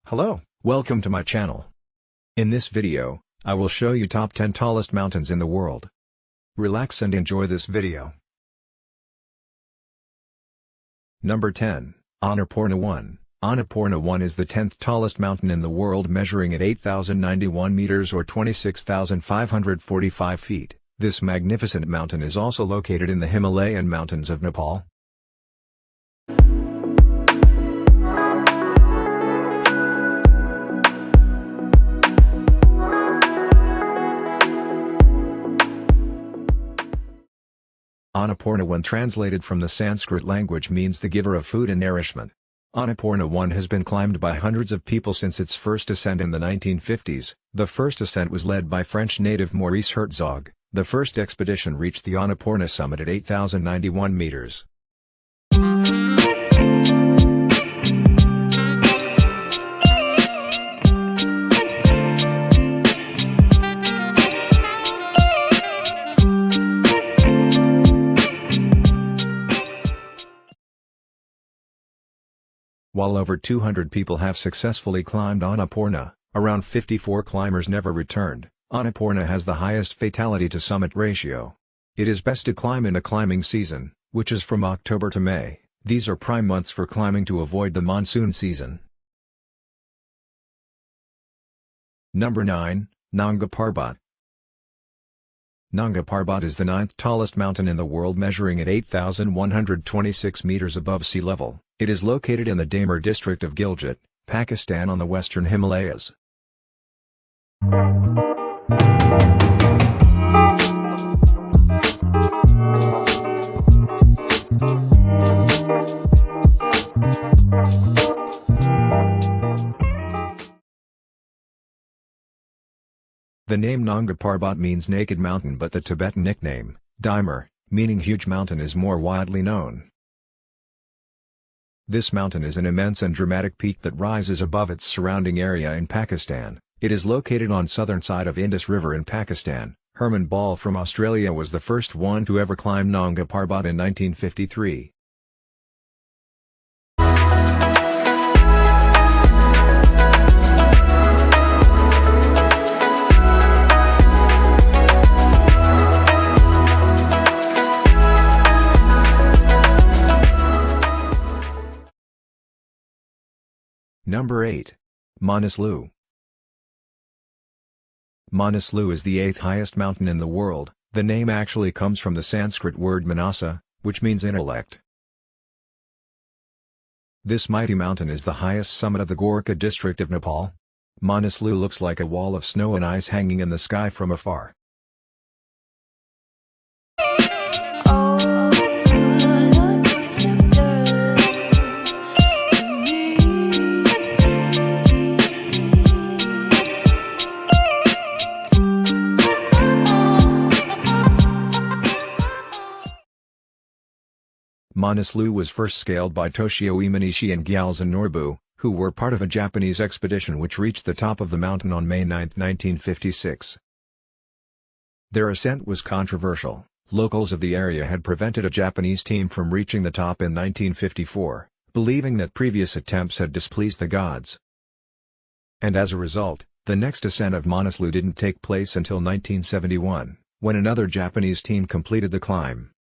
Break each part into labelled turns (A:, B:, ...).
A: Hello, welcome to my channel. In this video, I will show you top 10 tallest mountains in the world. Relax and enjoy this video. Number 10, Annapurna 1. Annapurna 1 is the 10th tallest mountain in the world, measuring at 8,091 meters or 26,545 feet. This magnificent mountain is also located in the Himalayan mountains of Nepal. Annapurna 1, translated from the Sanskrit language, means the giver of food and nourishment. Annapurna 1 has been climbed by hundreds of people since its first ascent in the 1950s. The first ascent was led by French native Maurice Herzog. The first expedition reached the Annapurna summit at 8,091 meters. While over 200 people have successfully climbed Annapurna, around 54 climbers never returned. Annapurna has the highest fatality-to-summit ratio. It is best to climb in a climbing season, which is from October to May. These are prime months for climbing to avoid the monsoon season. Number 9, Nanga Parbat. Nanga Parbat is the 9th tallest mountain in the world, measuring at 8,126 meters above sea level. It is located in the Damer district of Gilgit, Pakistan, on the western Himalayas. The name Nanga Parbat means naked mountain, but the Tibetan nickname, Damer, meaning huge mountain, is more widely known. This mountain is an immense and dramatic peak that rises above its surrounding area in Pakistan. It is located on southern side of Indus River in Pakistan. Herman Ball from Australia was the first one to ever climb Nanga Parbat in 1953. Number 8. Manaslu. Manaslu is the 8th highest mountain in the world. The name actually comes from the Sanskrit word manasa, which means intellect. This mighty mountain is the highest summit of the Gorkha district of Nepal. Manaslu looks like a wall of snow and ice hanging in the sky from afar. Manaslu was first scaled by Toshio Imanishi and Gyaltsen Norbu, who were part of a Japanese expedition which reached the top of the mountain on May 9, 1956. Their ascent was controversial. Locals of the area had prevented a Japanese team from reaching the top in 1954, believing that previous attempts had displeased the gods. And as a result, the next ascent of Manaslu didn't take place until 1971, when another Japanese team completed the climb.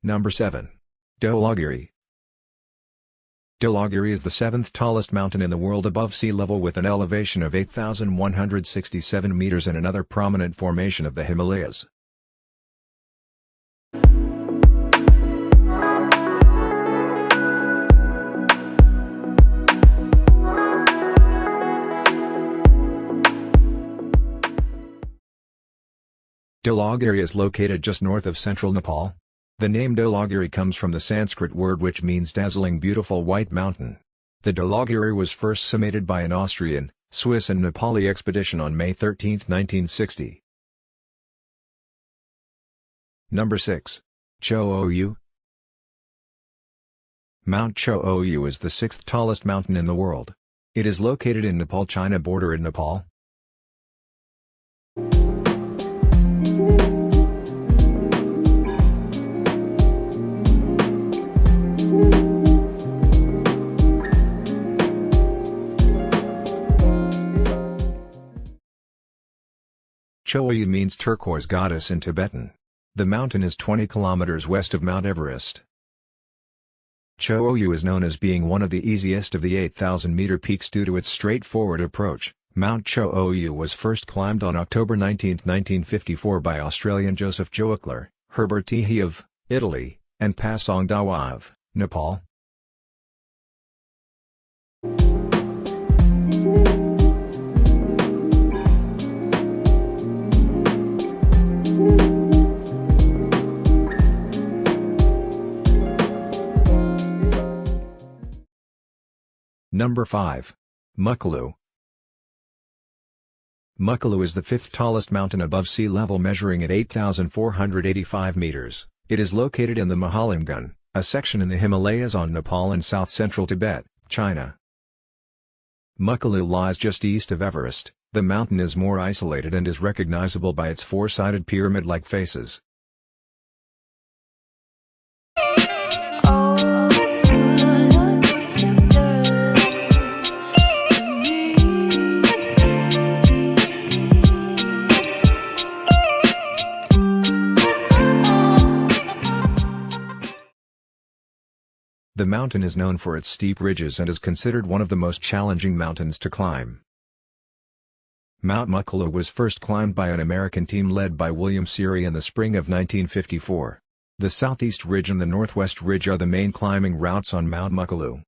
A: Number 7. Dholagiri. Dholagiri is the 7th tallest mountain in the world above sea level, with an elevation of 8,167 meters and another prominent formation of the Himalayas. Dholagiri is located just north of central Nepal. The name Dholagiri comes from the Sanskrit word which means dazzling beautiful white mountain. The Dholagiri was first summited by an Austrian, Swiss and Nepali expedition on May 13, 1960. Number 6. Cho Oyu. Mount Cho Oyu is the sixth tallest mountain in the world. It is located in Nepal-China border in Nepal. Cho Oyu means turquoise goddess in Tibetan. The mountain is 20 kilometers west of Mount Everest. Cho Oyu is known as being one of the easiest of the 8,000-meter peaks due to its straightforward approach. Mount Cho Oyu was first climbed on October 19, 1954 by Australian Joseph Joachler, Herbert Tichy of Italy, and Pasong Dawa of Nepal. Number 5. Makalu. Makalu is the fifth tallest mountain above sea level, measuring at 8,485 meters. It is located in the Mahalimgun, a section in the Himalayas on Nepal and south-central Tibet, China. Makalu lies just east of Everest. The mountain is more isolated and is recognizable by its four-sided pyramid-like faces. The mountain is known for its steep ridges and is considered one of the most challenging mountains to climb. Mount Makalu was first climbed by an American team led by William Seary in the spring of 1954. The southeast ridge and the northwest ridge are the main climbing routes on Mount Makalu.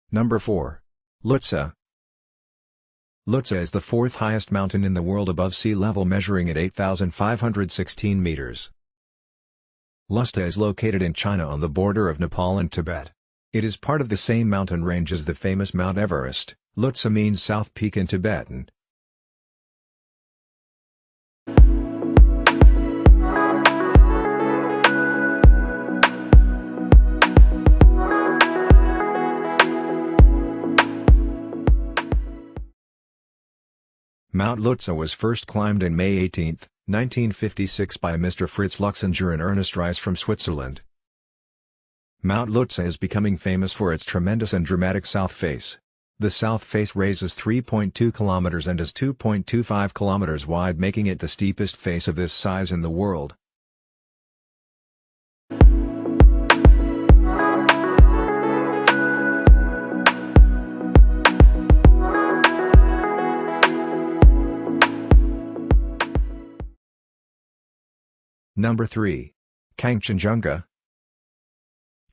A: Number 4. Lhotse. Lhotse is the fourth highest mountain in the world above sea level, measuring at 8,516 meters. Lhotse is located in China on the border of Nepal and Tibet. It is part of the same mountain range as the famous Mount Everest. Lhotse means South Peak in Tibetan. Mount Lhotse was first climbed in May 18, 1956 by Mr. Fritz Luxinger and Ernest Reis from Switzerland. Mount Lhotse is becoming famous for its tremendous and dramatic south face. The south face raises 3.2 kilometers and is 2.25 kilometers wide, making it the steepest face of this size in the world. Number 3. Kangchenjunga.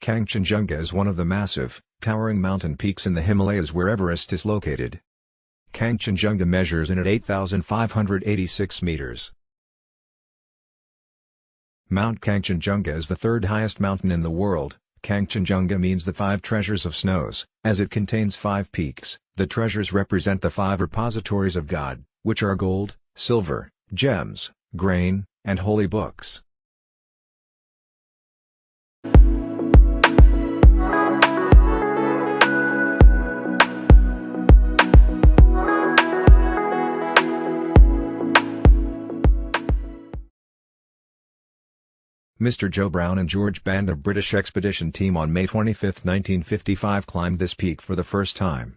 A: Kangchenjunga is one of the massive, towering mountain peaks in the Himalayas where Everest is located. Kangchenjunga measures in at 8,586 meters. Mount Kangchenjunga is the third highest mountain in the world. Kangchenjunga means the five treasures of snows, as it contains 5 peaks. The treasures represent the 5 repositories of God, which are gold, silver, gems, grain, and holy books. Mr. Joe Brown and George Band of British expedition team on May 25, 1955 climbed this peak for the first time.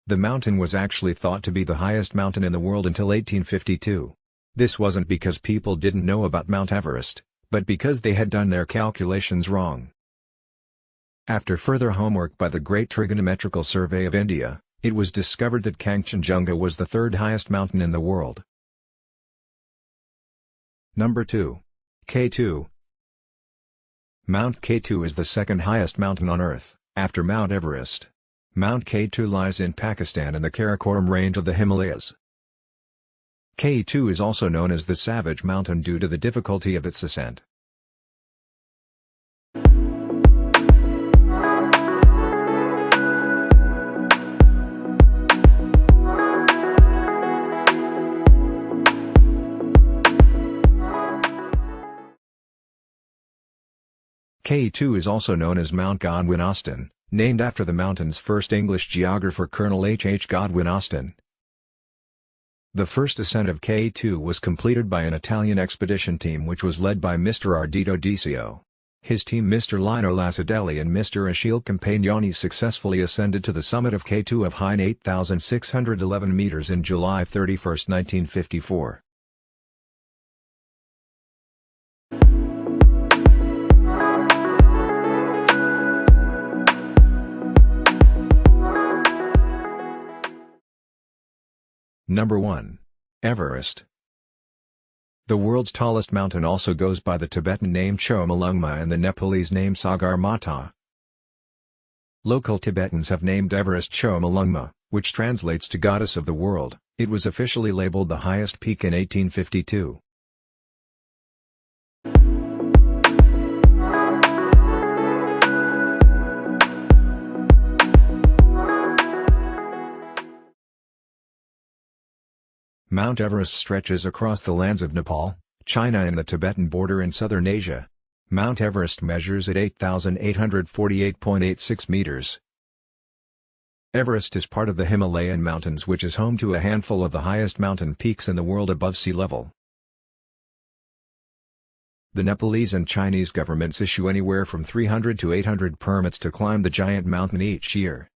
A: The mountain was actually thought to be the highest mountain in the world until 1852. This wasn't because people didn't know about Mount Everest, but because they had done their calculations wrong. After further homework by the Great Trigonometrical Survey of India, it was discovered that Kangchenjunga was the third highest mountain in the world. Number 2. K2. Mount K2 is the second highest mountain on Earth, after Mount Everest. Mount K2 lies in Pakistan in the Karakoram range of the Himalayas. K2 is also known as the Savage Mountain due to the difficulty of its ascent. K2 is also known as Mount Godwin Austen, named after the mountain's first English geographer Colonel H. H. Godwin Austen. The first ascent of K2 was completed by an Italian expedition team which was led by Mr. Ardito Desio. His team Mr. Lino Lacedelli and Mr. Achille Compagnoni successfully ascended to the summit of K2 of height 8,611 meters in July 31, 1954. Number 1. Everest. The world's tallest mountain also goes by the Tibetan name Chomolungma and the Nepalese name Sagarmatha. Local Tibetans have named Everest Chomolungma, which translates to Goddess of the World. It was officially labeled the highest peak in 1852. Mount Everest stretches across the lands of Nepal, China and the Tibetan border in southern Asia. Mount Everest measures at 8,848.86 meters. Everest is part of the Himalayan mountains, which is home to a handful of the highest mountain peaks in the world above sea level. The Nepalese and Chinese governments issue anywhere from 300 to 800 permits to climb the giant mountain each year.